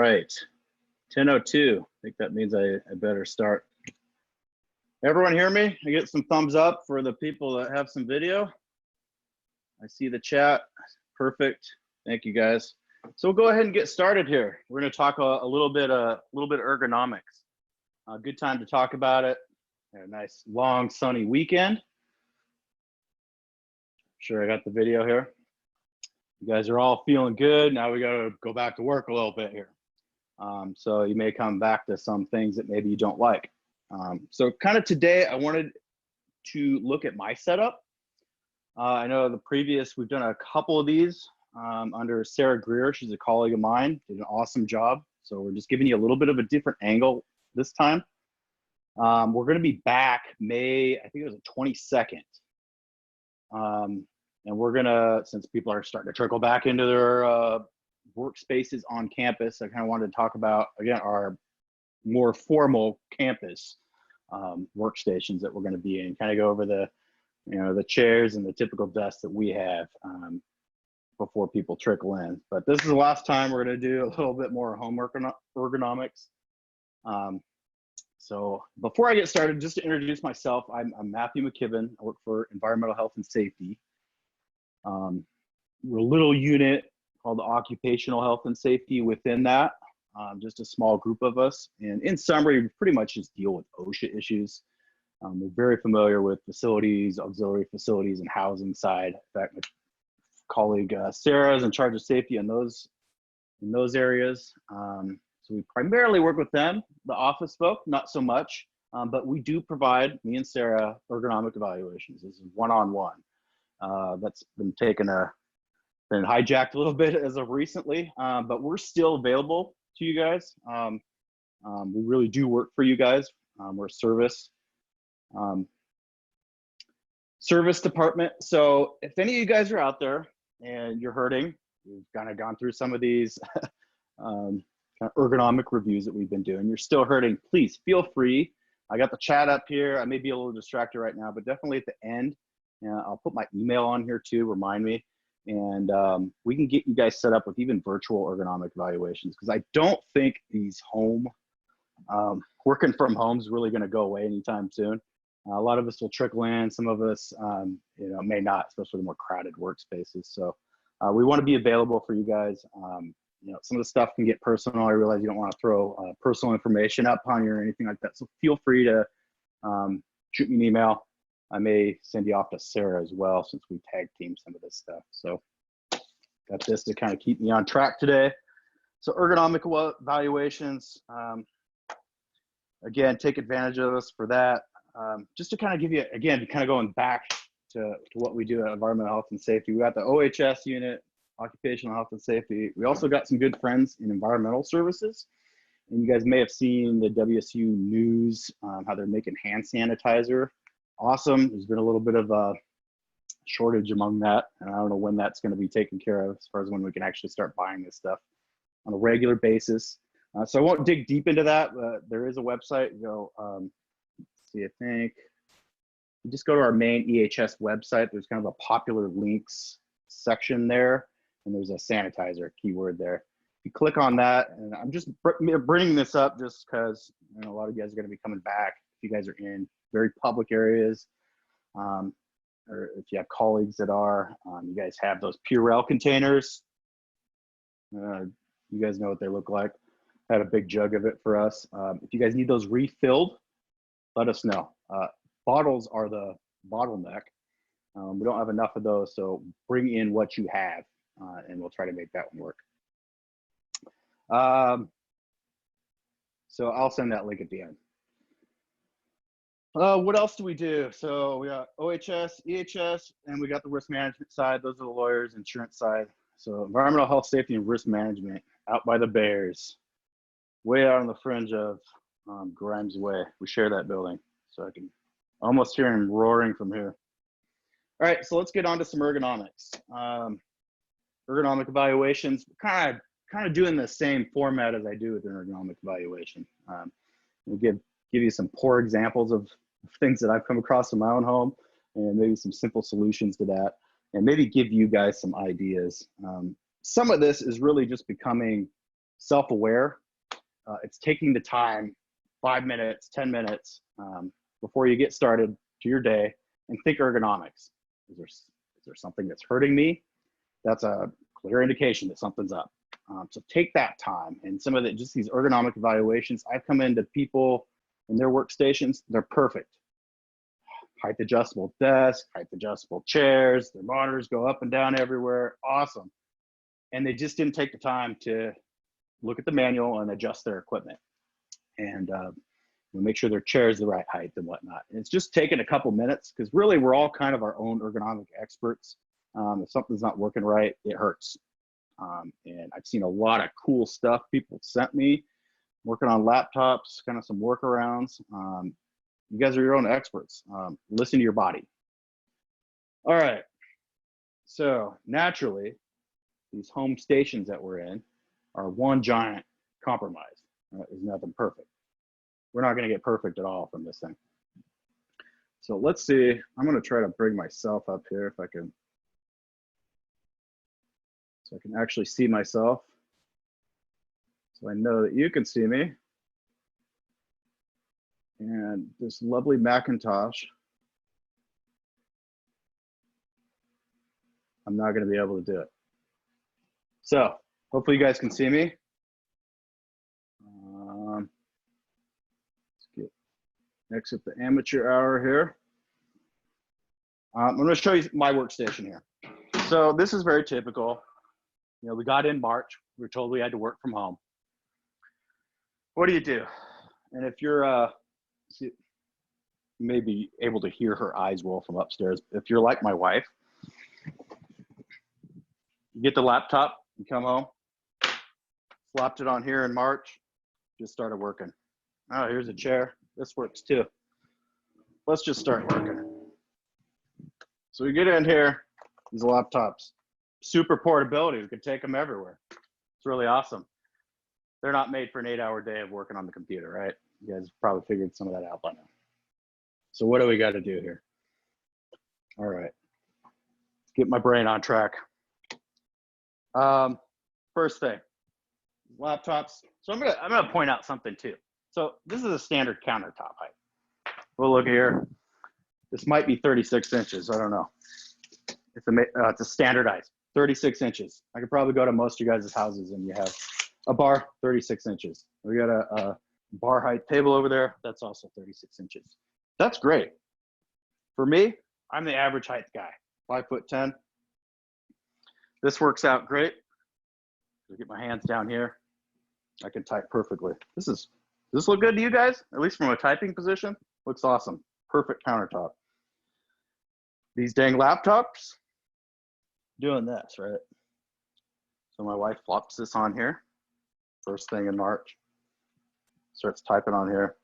right, 10:02. I think that means I better start. Everyone hear me? I get some thumbs up for the people that have some video. I see the chat. Perfect. Thank you guys. So we'll go ahead and get started here. We're going to talk a little bit ergonomics. Good time to talk about it. A nice long sunny weekend. Sure, I got the video here. You guys are all feeling good. Now we got to go back to work a little bit here. So you may come back to some things that maybe you don't like. So kind of today, I wanted to look at my setup. I know we've done a couple of these under Sarah Greer. She's a colleague of mine, did an awesome job. So we're just giving you a little bit of a different angle this time. We're going to be back May, I think it was the 22nd. And we're gonna, since people are starting to trickle back into their workspaces on campus, I kind of wanted to talk about, again, our more formal campus workstations that we're gonna be in, kind of go over the, the chairs and the typical desks that we have before people trickle in. But this is the last time we're gonna do a little bit more homework on ergonomics. So before I get started, just to introduce myself, I'm Matthew McKibben. I work for Environmental Health and Safety. We're a little unit called the Occupational Health and Safety within that, just a small group of us. And in summary, we pretty much just deal with OSHA issues. We're very familiar with facilities, auxiliary facilities, and housing side. In fact, my colleague Sarah is in charge of safety in those areas. So we primarily work with them, the office folk, not so much, but we do provide, me and Sarah, ergonomic evaluations. This is one-on-one. That's been been hijacked a little bit as of recently, but we're still available to you guys. We really do work for you guys. We're a service department. So if any of you guys are out there and you're hurting, we've kind of gone through some of these kind of ergonomic reviews that we've been doing. You're still hurting, please feel free. I got the chat up here. I may be a little distracted right now, but definitely at the end, I'll put my email on here too, remind me. And we can get you guys set up with even virtual ergonomic evaluations, because I don't think these working from home is really going to go away anytime soon. A lot of us will trickle in, some of us may not, especially the more crowded workspaces. So we want to be available for you guys. Some of the stuff can get personal. I realize you don't want to throw personal information up on you or anything like that. So feel free to shoot me an email. I may send you off to Sarah as well, since we tag team some of this stuff. So got this to kind of keep me on track today. So ergonomic evaluations, again, take advantage of us for that. Just to kind of give you, again, kind of going back to what we do at Environmental Health and Safety. We got the OHS unit, Occupational Health and Safety. We also got some good friends in environmental services. And you guys may have seen the WSU news, how they're making hand sanitizer. Awesome. There's been a little bit of a shortage among that, and I don't know when that's going to be taken care of as far as when we can actually start buying this stuff on a regular basis. So I won't dig deep into that, but there is a website. Let's see, I think you just go to our main EHS website. There's kind of a popular links section there, and there's a sanitizer keyword there. If you click on that, and I'm just bringing this up just because a lot of you guys are going to be coming back. If you guys are in very public areas, or if you have colleagues that are, you guys have those Purell containers. You guys know what they look like. I had a big jug of it for us. If you guys need those refilled, let us know. Bottles are the bottleneck. We don't have enough of those, so bring in what you have, and we'll try to make that one work. So I'll send that link at the end. What else do we do? So we got OHS, EHS, and we got the risk management side. Those are the lawyers, insurance side. So environmental health, safety, and risk management out by the Bears, way out on the fringe of Grimes Way. We share that building, so I can almost hear him roaring from here. All right, so let's get on to some ergonomics. Ergonomic evaluations, kind of doing the same format as I do with an ergonomic evaluation. We'll give you some poor examples of things that I've come across in my own home, and maybe some simple solutions to that, and maybe give you guys some ideas. Some of this is really just becoming self-aware. It's taking the time, 5 minutes, 10 minutes before you get started to your day, and think ergonomics. Is there something that's hurting me? That's a clear indication that something's up. So take that time, and some of just these ergonomic evaluations, I've come into people in their workstations, they're perfect. Height adjustable desk, height adjustable chairs, their monitors go up and down everywhere, awesome. And they just didn't take the time to look at the manual and adjust their equipment. And make sure their chair is the right height and whatnot. And it's just taken a couple minutes, because really we're all kind of our own ergonomic experts. If something's not working right, it hurts. And I've seen a lot of cool stuff people sent me, working on laptops, kind of some workarounds. You guys are your own experts. Listen to your body. All right. So naturally, these home stations that we're in are one giant compromise. There's nothing perfect. We're not going to get perfect at all from this thing. So let's see. I'm going to try to bring myself up here if I can. So I can actually see myself. So I know that you can see me. And this lovely Macintosh, I'm not going to be able to do it. So hopefully you guys can see me. Let's exit the amateur hour here. I'm going to show you my workstation here. So this is very typical. You know, we got in March. We were told we had to work from home. What do you do? And if you're, you may be able to hear her eyes roll from upstairs. If you're like my wife, you get the laptop, you come home, slapped it on here in March, just started working. Oh, here's a chair. This works too. Let's just start working. So we get in here, these laptops, super portability. We can take them everywhere. It's really awesome. They're not made for an 8-hour day of working on the computer, right? You guys probably figured some of that out by now. So what do we got to do here? All right, let's get my brain on track. First thing, laptops. So I'm gonna point out something too. So this is a standard countertop height. We'll look here. This might be 36 inches. I don't know. It's a standardized 36 inches. I could probably go to most of you guys' houses and you have a bar 36 inches. We got a bar height table over there. That's also 36 inches. That's great. For me, I'm the average height guy, 5'10". This works out great. I'll get my hands down here. I can type perfectly. Does this look good to you guys? At least from a typing position? Looks awesome. Perfect countertop. These dang laptops, doing this, right? So my wife flops this on here, first thing in March. Starts typing on here.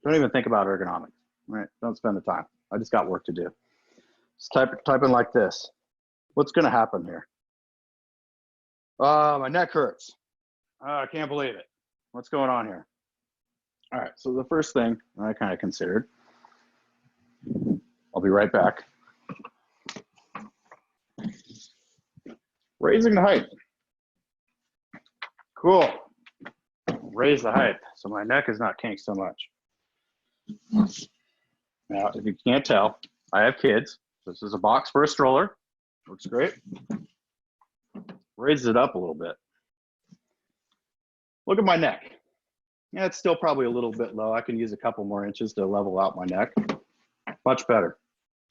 Don't even think about ergonomics, right? Don't spend the time. I just got work to do. Just typing like this. What's gonna happen here? My neck hurts. I can't believe it. What's going on here? All right, so the first thing I kind of considered, I'll be right back. Raising the height. Cool. Raise the height so my neck is not kinked so much. Now, if you can't tell, I have kids. This is a box for a stroller. Looks great. Raises it up a little bit. Look at my neck. Yeah, it's still probably a little bit low. I can use a couple more inches to level out my neck. Much better.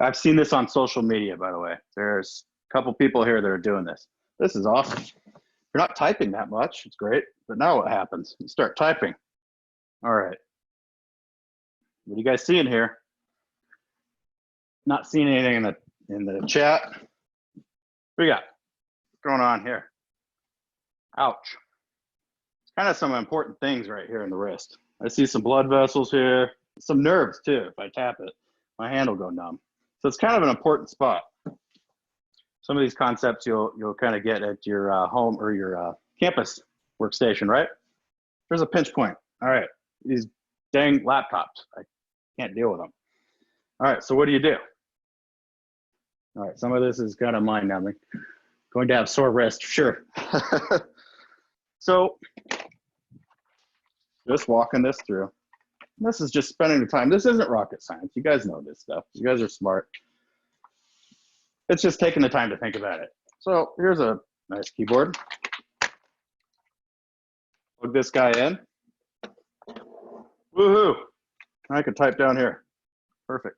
I've seen this on social media, by the way. There's a couple people here that are doing this. This is awesome. You're not typing that much. It's great. But now what happens? You start typing. All right. What are you guys seeing here? Not seeing anything in the chat. What do we got? What's going on here? Ouch. It's kind of some important things right here in the wrist. I see some blood vessels here, some nerves too. If I tap it, my hand will go numb. So it's kind of an important spot. Some of these concepts you'll kind of get at your home or your campus workstation, right? There's a pinch point. All right, these dang laptops. I can't deal with them. All right, so what do you do? All right, some of this is kind of mind-numbing. Going to have sore wrist, sure. So Just walking this through. This is just spending the time. This isn't rocket science. You guys know this stuff. You guys are smart. It's just taking the time to think about it. So here's a nice keyboard. Plug this guy in. Woohoo! I can type down here. Perfect.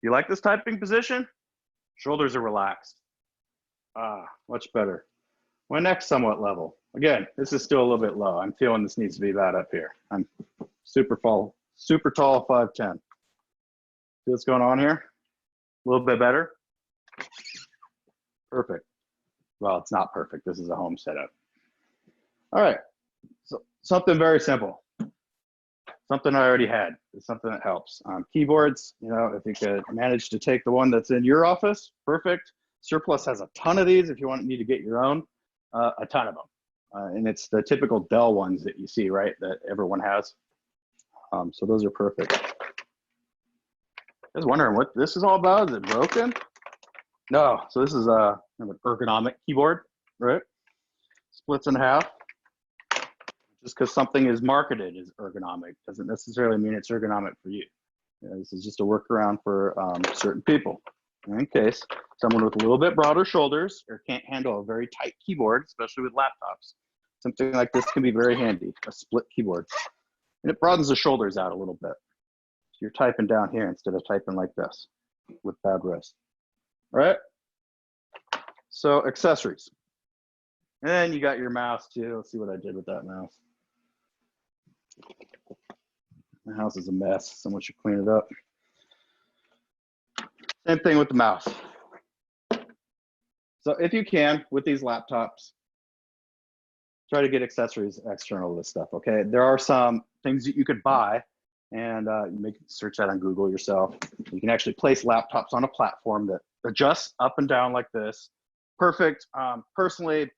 You like this typing position? Shoulders are relaxed. Much better. My neck's somewhat level. Again, this is still a little bit low. I'm feeling this needs to be about up here. I'm super tall, 5'10". See what's going on here? A little bit better. Perfect. Well, it's not perfect. This is a home setup. All right. So something very simple. Something I already had. It's something that helps. Keyboards, you know, if you could manage to take the one that's in your office, perfect. Surplus has a ton of these if you need to get your own, a ton of them. And it's the typical Dell ones that you see, right, that everyone has. So those are perfect. I was wondering what this is all about. Is it broken? No. So this is an ergonomic keyboard, right? Splits in half. Just because something is marketed as ergonomic doesn't necessarily mean it's ergonomic for you. This is just a workaround for certain people. In case someone with a little bit broader shoulders or can't handle a very tight keyboard, especially with laptops, something like this can be very handy, a split keyboard. And it broadens the shoulders out a little bit. So you're typing down here instead of typing like this with bad wrist. All right? So accessories. And then you got your mouse too. Let's see what I did with that mouse. My house is a mess. Someone should clean it up. Same thing with the mouse. So if you can, with these laptops, try to get accessories external to this stuff, okay? There are some things that you could buy, and you can search that on Google yourself. You can actually place laptops on a platform that adjusts up and down like this. Perfect. Personally,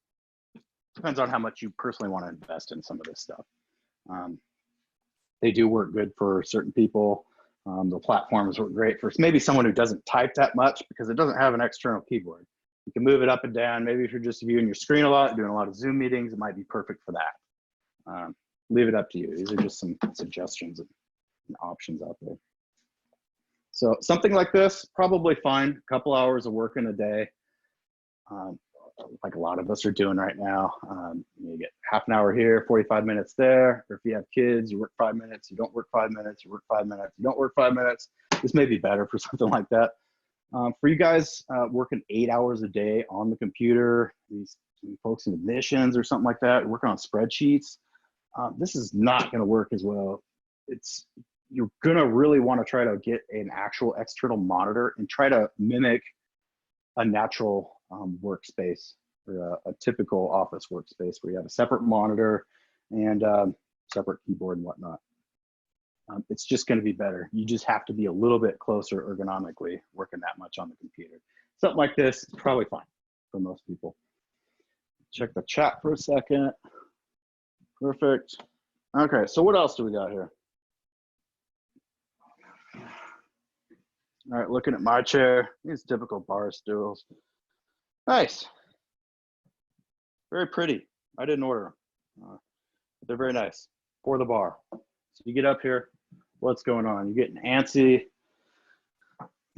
depends on how much you personally want to invest in some of this stuff. They do work good for certain people. The platforms work great for maybe someone who doesn't type that much because it doesn't have an external keyboard. You can move it up and down. Maybe if you're just viewing your screen a lot, doing a lot of Zoom meetings, it might be perfect for that. Leave it up to you. These are just some suggestions and options out there. So something like this, probably fine. A couple hours of work in a day, like a lot of us are doing right now. You get half an hour here, 45 minutes there. Or if you have kids, you work 5 minutes, you don't work 5 minutes, you work 5 minutes, you don't work 5 minutes. This may be better for something like that. For you guys working 8 hours a day on the computer, these folks in admissions or something like that, working on spreadsheets, this is not going to work as well. You're going to really want to try to get an actual external monitor and try to mimic a natural workspace or a typical office workspace where you have a separate monitor and separate keyboard and whatnot. It's just going to be better. You just have to be a little bit closer ergonomically working that much on the computer. Something like this is probably fine for most people. Check the chat for a second. Perfect. Okay, so what else do we got here? All right, looking at my chair, these typical bar stools. Nice. Very pretty. I didn't order them. They're very nice for the bar. So you get up here, what's going on? You're getting antsy.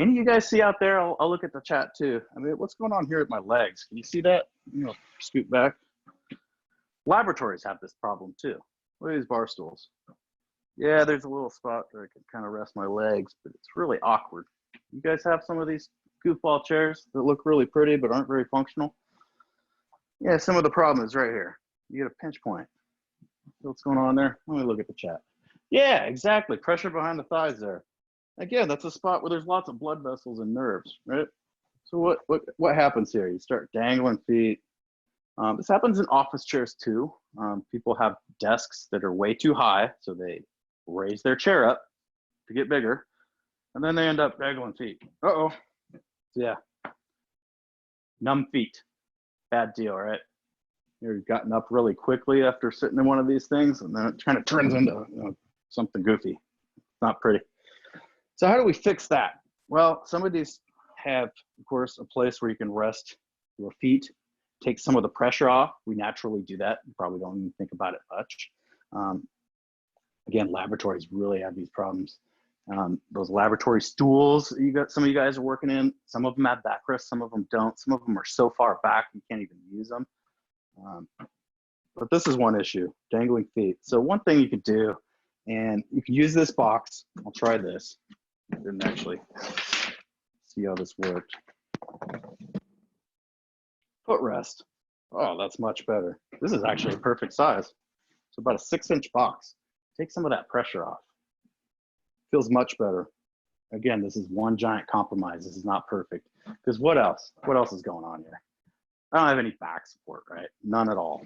Any of you guys see out there? I'll look at the chat too. I mean, what's going on here at my legs? Can you see that? You know, scoot back. Laboratories have this problem too. Look at these bar stools. Yeah, there's a little spot where I can kind of rest my legs, but it's really awkward. You guys have some of these goofball chairs that look really pretty but aren't very functional? Yeah, some of the problem is right here. You get a pinch point. What's going on there? Let me look at the chat. Yeah, exactly. Pressure behind the thighs there. Again, that's a spot where there's lots of blood vessels and nerves, right? So what happens here? You start dangling feet. This happens in office chairs too. People have desks that are way too high, so they raise their chair up to get bigger, and then they end up dangling feet. Uh-oh. Yeah. Numb feet. Bad deal, right? You've gotten up really quickly after sitting in one of these things, and then it kind of turns into something goofy. It's not pretty. So how do we fix that? Well, some of these have, of course, a place where you can rest your feet, take some of the pressure off. We naturally do that. You probably don't even think about it much. Again, laboratories really have these problems. Those laboratory stools some of you guys are working in, some of them have backrests, some of them don't. Some of them are so far back you can't even use them. But this is one issue, dangling feet. So one thing you could do, and you can use this box. I'll try this. I didn't actually see how this worked. Footrest. Oh, that's much better. This is actually a perfect size. So about a 6-inch box. Take some of that pressure off. Feels much better. Again, this is one giant compromise. This is not perfect. Because what else? What else is going on here? I don't have any back support, right? None at all.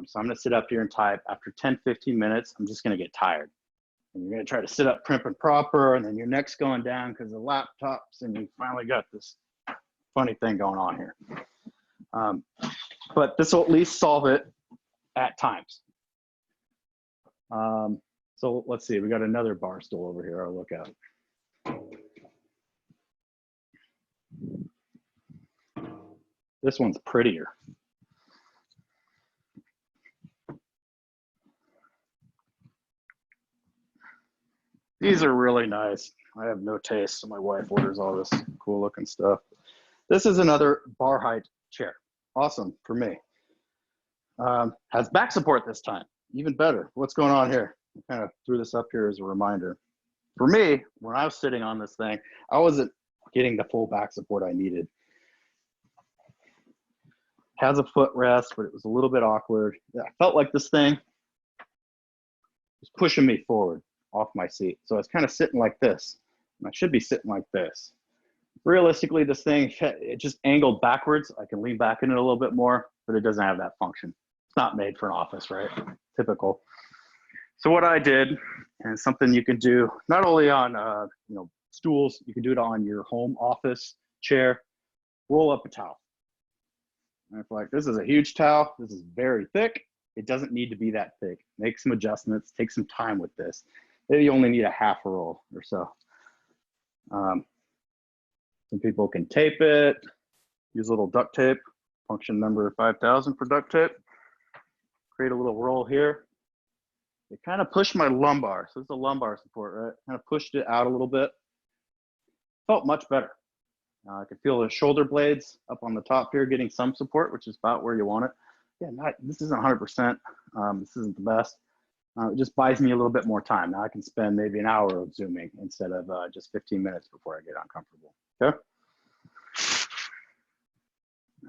So I'm gonna sit up here and type. After 10, 15 minutes, I'm just gonna get tired. And you're gonna try to sit up prim and proper, and then your neck's going down because of laptops, and you finally got this funny thing going on here. But this will at least solve it at times. So let's see, we got another bar stool over here I'll look at. This one's prettier. These are really nice. I have no taste, so my wife orders all this cool looking stuff. This is another bar height chair. Awesome for me. Has back support this time, even better. What's going on here? I kind of threw this up here as a reminder. For me, when I was sitting on this thing, I wasn't getting the full back support I needed. Has a footrest, but it was a little bit awkward. I felt like this thing was pushing me forward off my seat. So I was kind of sitting like this. And I should be sitting like this. Realistically, this thing, it just angled backwards. I can lean back in it a little bit more, but it doesn't have that function. It's not made for an office, right? Typical. So what I did, and something you can do not only on stools, you can do it on your home office chair. Roll up a towel. And if like this is a huge towel, this is very thick. It doesn't need to be that thick. Make some adjustments. Take some time with this. Maybe you only need a half a roll or so. Some people can tape it. Use a little duct tape. Function number 5000 for duct tape. Create a little roll here. It kind of pushed my lumbar. So it's a lumbar support, right? Kind of pushed it out a little bit. Felt much better. I could feel the shoulder blades up on the top here getting some support, which is about where you want it. Yeah, this isn't 100%. This isn't the best. It just buys me a little bit more time. Now I can spend maybe an hour of Zooming instead of just 15 minutes before I get uncomfortable. Okay.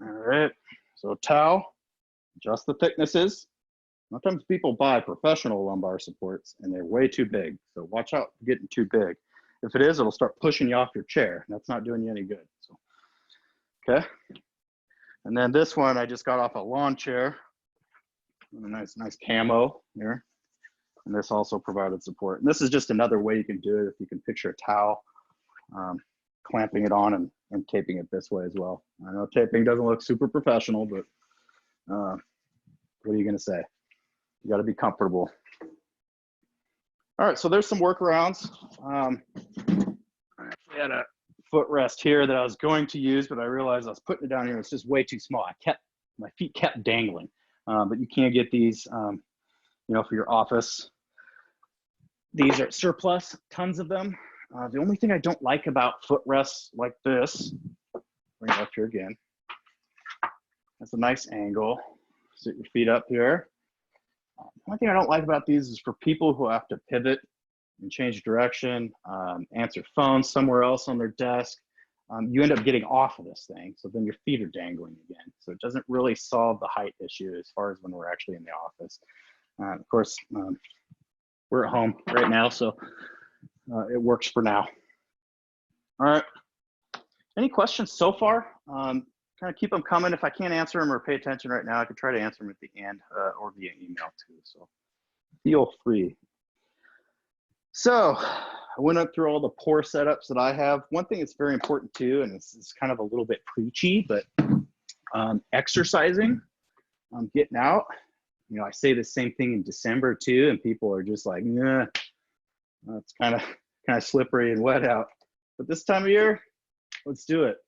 All right. So towel, adjust the thicknesses. Sometimes people buy professional lumbar supports and they're way too big. So watch out for getting too big. If it is, it'll start pushing you off your chair. That's not doing you any good. So, okay. And then this one, I just got off a lawn chair. A nice camo here. And this also provided support. And this is just another way you can do it. If you can picture a towel, clamping it on and taping it this way as well. I know taping doesn't look super professional, but what are you gonna say? You gotta be comfortable. All right, so there's some workarounds. We had a footrest here that I was going to use, but I realized I was putting it down here. It's just way too small. My feet kept dangling. But you can get these, for your office. These are surplus, tons of them. The only thing I don't like about footrests like this, bring it up here again. That's a nice angle. Sit your feet up here. The only thing I don't like about these is for people who have to pivot and change direction, answer phones somewhere else on their desk. You end up getting off of this thing, so then your feet are dangling again. So it doesn't really solve the height issue as far as when we're actually in the office. Of course, we're at home right now, so it works for now. All right. Any questions so far? Kind of keep them coming. If I can't answer them or pay attention right now, I could try to answer them at the end or via email too. So feel free. So I went up through all the pour setups that I have. One thing that's very important too, and it's kind of a little bit preachy, but exercising, getting out. I say the same thing in December too, and people are just like, nah, it's kind of slippery and wet out. But this time of year, let's do it.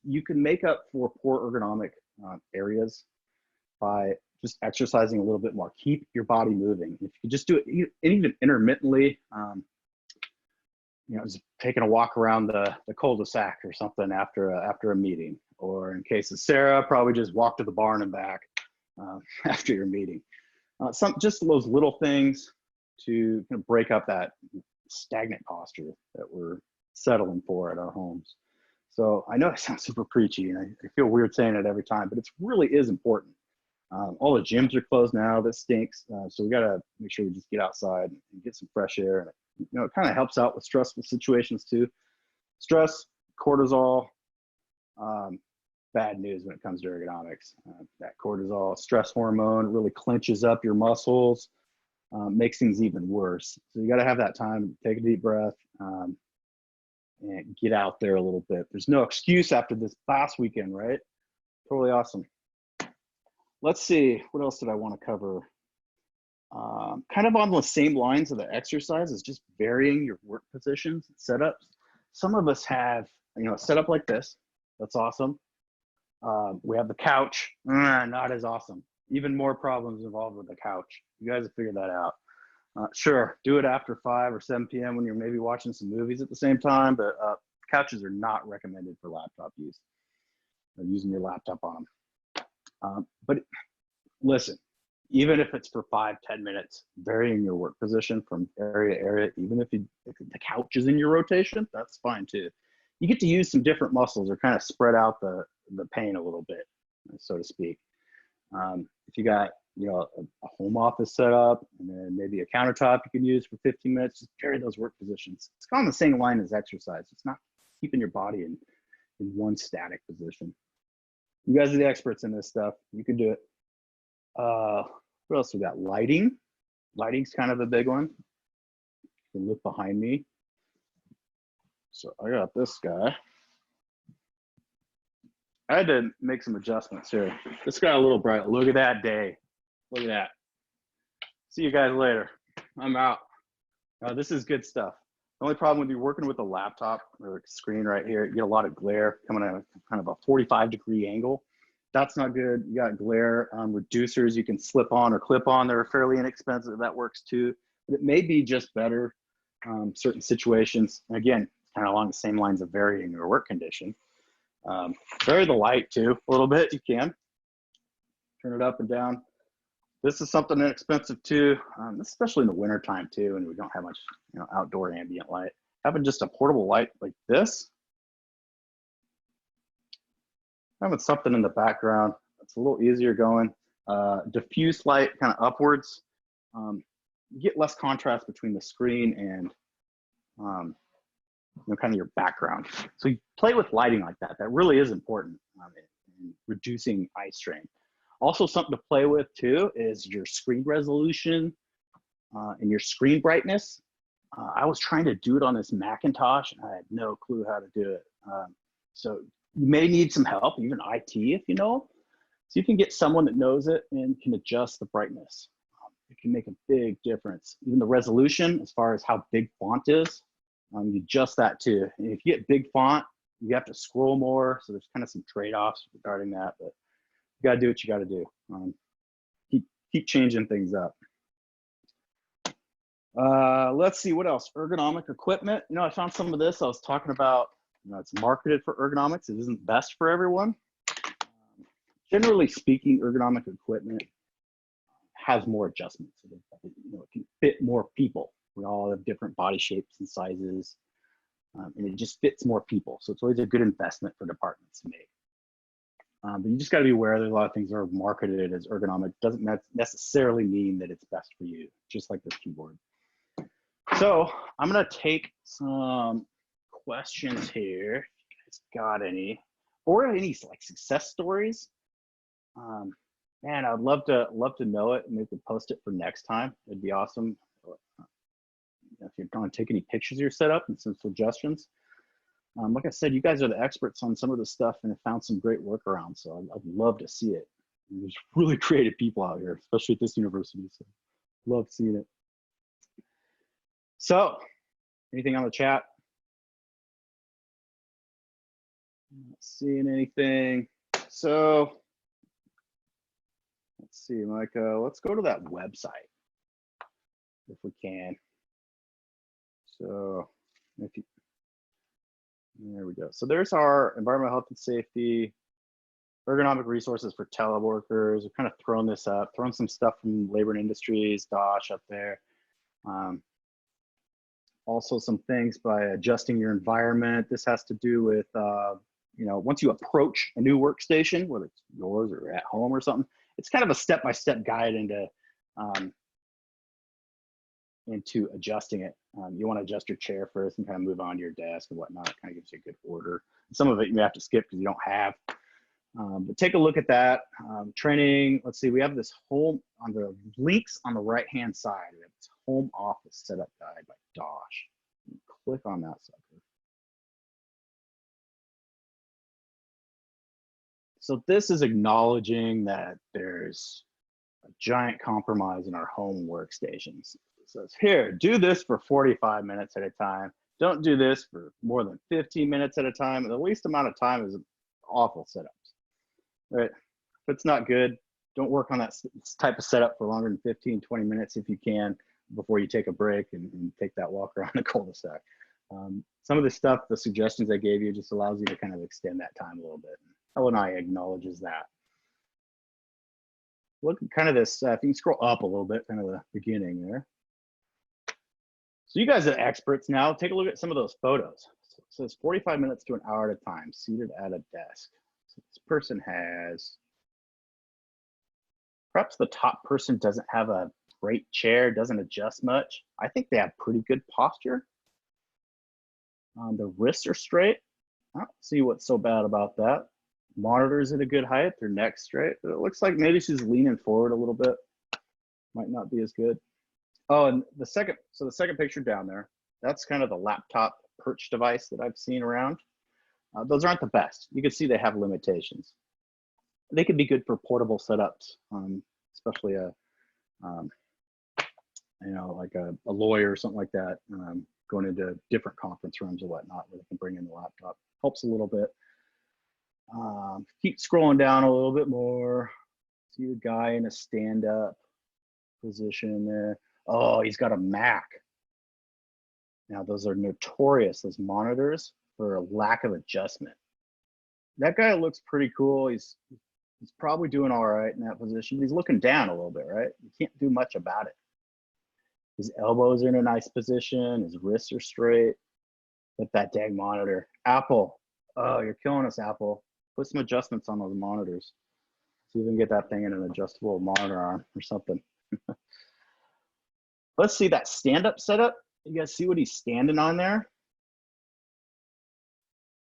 You can make up for poor ergonomic areas by just exercising a little bit more. Keep your body moving. If you just do it even intermittently, you know, just taking a walk around the cul-de-sac or something after a meeting, or in case of Sarah, probably just walk to the barn and back after your meeting. Just those little things to kind of break up that stagnant posture that we're settling for at our homes. So I know it sounds super preachy, and I feel weird saying it every time, but it really is important. All the gyms are closed now. That stinks. So we got to make sure we just get outside and get some fresh air. And you know, it kind of helps out with stressful situations too. Stress, cortisol, bad news when it comes to ergonomics. That cortisol, stress hormone, really clenches up your muscles, makes things even worse. So you got to have that time, take a deep breath, and get out there a little bit. There's no excuse after this last weekend, right? Totally awesome. Let's see, what else did I want to cover? Kind of on the same lines of the exercise is just varying your work positions and setups. Some of us have, you know, a setup like this. That's awesome. We have the couch, not as awesome. Even more problems involved with the couch. You guys have figured that out. Sure, do it after 5 or 7 p.m. when you're maybe watching some movies at the same time, but couches are not recommended for laptop use. Using your laptop on them. But listen, even if it's for 5-10 minutes, varying your work position from area to area, even if the couch is in your rotation, that's fine too. You get to use some different muscles or kind of spread out the pain a little bit, so to speak. If you got, you know, a home office set up and then maybe a countertop you can use for 15 minutes, just vary those work positions. It's on the same line as exercise. It's not keeping your body in one static position. You guys are the experts in this stuff. You can do it. What else we got? Lighting. Lighting's kind of a big one. You can look behind me. So I got this guy. I had to make some adjustments here. This got a little bright. Look at that day. Look at that. See you guys later. I'm out. This is good stuff. The only problem when you're working with a laptop or screen right here, you get a lot of glare coming at kind of a 45-degree angle. That's not good. You got glare reducers you can slip on or clip on. They're fairly inexpensive. That works too. But it may be just better certain situations. And again, kind of along the same lines of varying your work condition. Vary the light too a little bit. You can turn it up and down. This is something inexpensive too, especially in the winter time too, and we don't have much, you know, outdoor ambient light. Having just a portable light like this, having something in the background, it's a little easier going. Diffuse light kind of upwards. You get less contrast between the screen and you know, kind of your background. So you play with lighting like that. That really is important in reducing eye strain. Also, something to play with too is your screen resolution and your screen brightness. I was trying to do it on this Macintosh and I had no clue how to do it. So you may need some help, even IT if you know. So you can get someone that knows it and can adjust the brightness. It can make a big difference. Even the resolution, as far as how big font is, you adjust that too. And if you get big font, you have to scroll more. So there's kind of some trade-offs regarding that, but you got to do what you got to do. Keep changing things up. Let's see what else. Ergonomic equipment. You know, I found some of this. I was talking about, you know, it's marketed for ergonomics. It isn't best for everyone. Generally speaking, ergonomic equipment has more adjustments. You know, it can fit more people. We all have different body shapes and sizes, and it just fits more people. So it's always a good investment for departments to make. But you just got to be aware there's a lot of things that are marketed as ergonomic. Doesn't necessarily mean that it's best for you, just like this keyboard. So I'm going to take some questions here. If you guys got any, or any like success stories. Man, I'd love to know it, and maybe post it for next time. It'd be awesome. If you're going to take any pictures of your setup and some suggestions. Like I said, you guys are the experts on some of this stuff and have found some great workarounds. So I'd love to see it. And there's really creative people out here, especially at this university. So love seeing it. So anything on the chat? Not seeing anything. So let's let's see, Micah, let's go to that website if we can. So if you, there we go. So there's our environmental health and safety, ergonomic resources for teleworkers. We've kind of thrown this up, thrown some stuff from labor and industries, DOSH up there. Also some things by adjusting your environment. This has to do with, you know, once you approach a new workstation, whether it's yours or at home or something, it's kind of a step-by-step guide into adjusting it. You want to adjust your chair first and kind of move on to your desk and whatnot. It kind of gives you a good order. Some of it you may have to skip because you don't have. But take a look at that. Training, let's see, we have this home, on the links on the right-hand side, we have this home office setup guide by DOSH. Click on that sucker. So this is acknowledging that there's a giant compromise in our home workstations. It says, here, do this for 45 minutes at a time. Don't do this for more than 15 minutes at a time. The least amount of time is awful setups. Right? If it's not good, don't work on that type of setup for longer than 15, 20 minutes if you can, before you take a break and take that walk around the cul-de-sac. Some of the stuff, the suggestions I gave you, just allows you to kind of extend that time a little bit. LNI acknowledges that. Look at kind of this, if you can scroll up a little bit, kind of the beginning there. So you guys are experts now. Take a look at some of those photos. So it says 45 minutes to an hour at a time, seated at a desk. So this person has, perhaps the top person doesn't have a great chair, doesn't adjust much. I think they have pretty good posture. The wrists are straight. I don't see what's so bad about that. Monitors at a good height, their neck's straight. But it looks like maybe she's leaning forward a little bit. Might not be as good. Oh, and the second picture down there, that's kind of the laptop perch device that I've seen around. Those aren't the best. You can see they have limitations. They could be good for portable setups, especially a, you know, like a lawyer or something like that, going into different conference rooms or whatnot, where they can bring in the laptop. Helps a little bit. Keep scrolling down a little bit more. See the guy in a stand-up position there. Oh, he's got a Mac. Now, those are notorious, those monitors, for a lack of adjustment. That guy looks pretty cool. He's probably doing all right in that position. He's looking down a little bit, right? You can't do much about it. His elbows are in a nice position. His wrists are straight. But that dang monitor. Apple, oh, you're killing us, Apple. Put some adjustments on those monitors. See if we can get that thing in an adjustable monitor arm or something. Let's see that stand-up setup. You guys see what he's standing on there?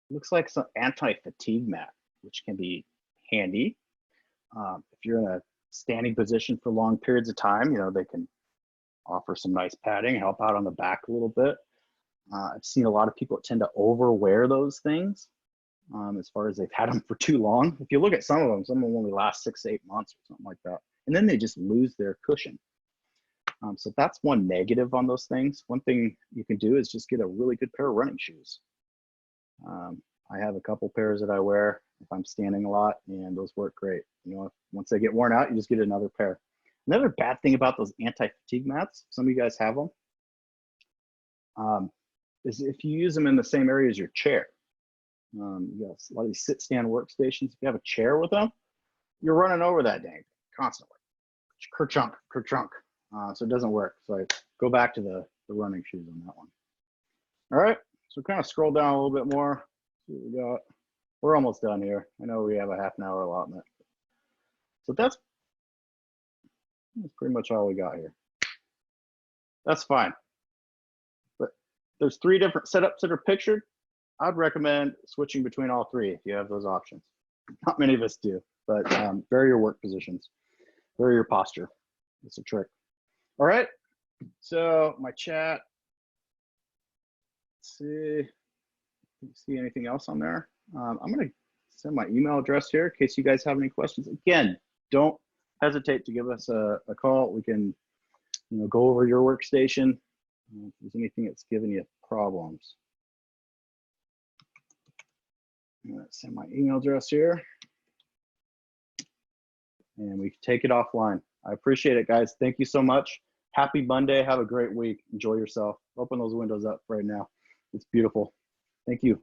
Looks like some anti-fatigue mat, which can be handy. If you're in a standing position for long periods of time, you know, they can offer some nice padding, help out on the back a little bit. I've seen a lot of people tend to overwear those things as far as they've had them for too long. If you look at some of them only last 6 to 8 months or something like that. And then they just lose their cushion. So that's one negative on those things. One thing you can do is just get a really good pair of running shoes. I have a couple pairs that I wear if I'm standing a lot, and those work great. You know, once they get worn out, you just get another pair. Another bad thing about those anti-fatigue mats, some of you guys have them, is if you use them in the same area as your chair. You got a lot of these sit-stand workstations. If you have a chair with them, you're running over that dang thing constantly. Kerchunk, kerchunk. So it doesn't work. So I go back to the running shoes on that one. All right, so kind of scroll down a little bit more. See what we got. We're almost done here. I know we have a half-an-hour allotment. So that's pretty much all we got here. That's fine. But there's 3 different setups that are pictured. I'd recommend switching between all 3 if you have those options. Not many of us do, but vary your work positions, vary your posture. That's a trick. All right, so my chat. Let's see anything else on there. I'm gonna send my email address here in case you guys have any questions. Again, don't hesitate to give us a call. We can, you know, go over your workstation if there's anything that's giving you problems. I'm gonna send my email address here. and we can take it offline. I appreciate it, guys. Thank you so much. Happy Monday. Have a great week. Enjoy yourself. Open those windows up right now. It's beautiful. Thank you.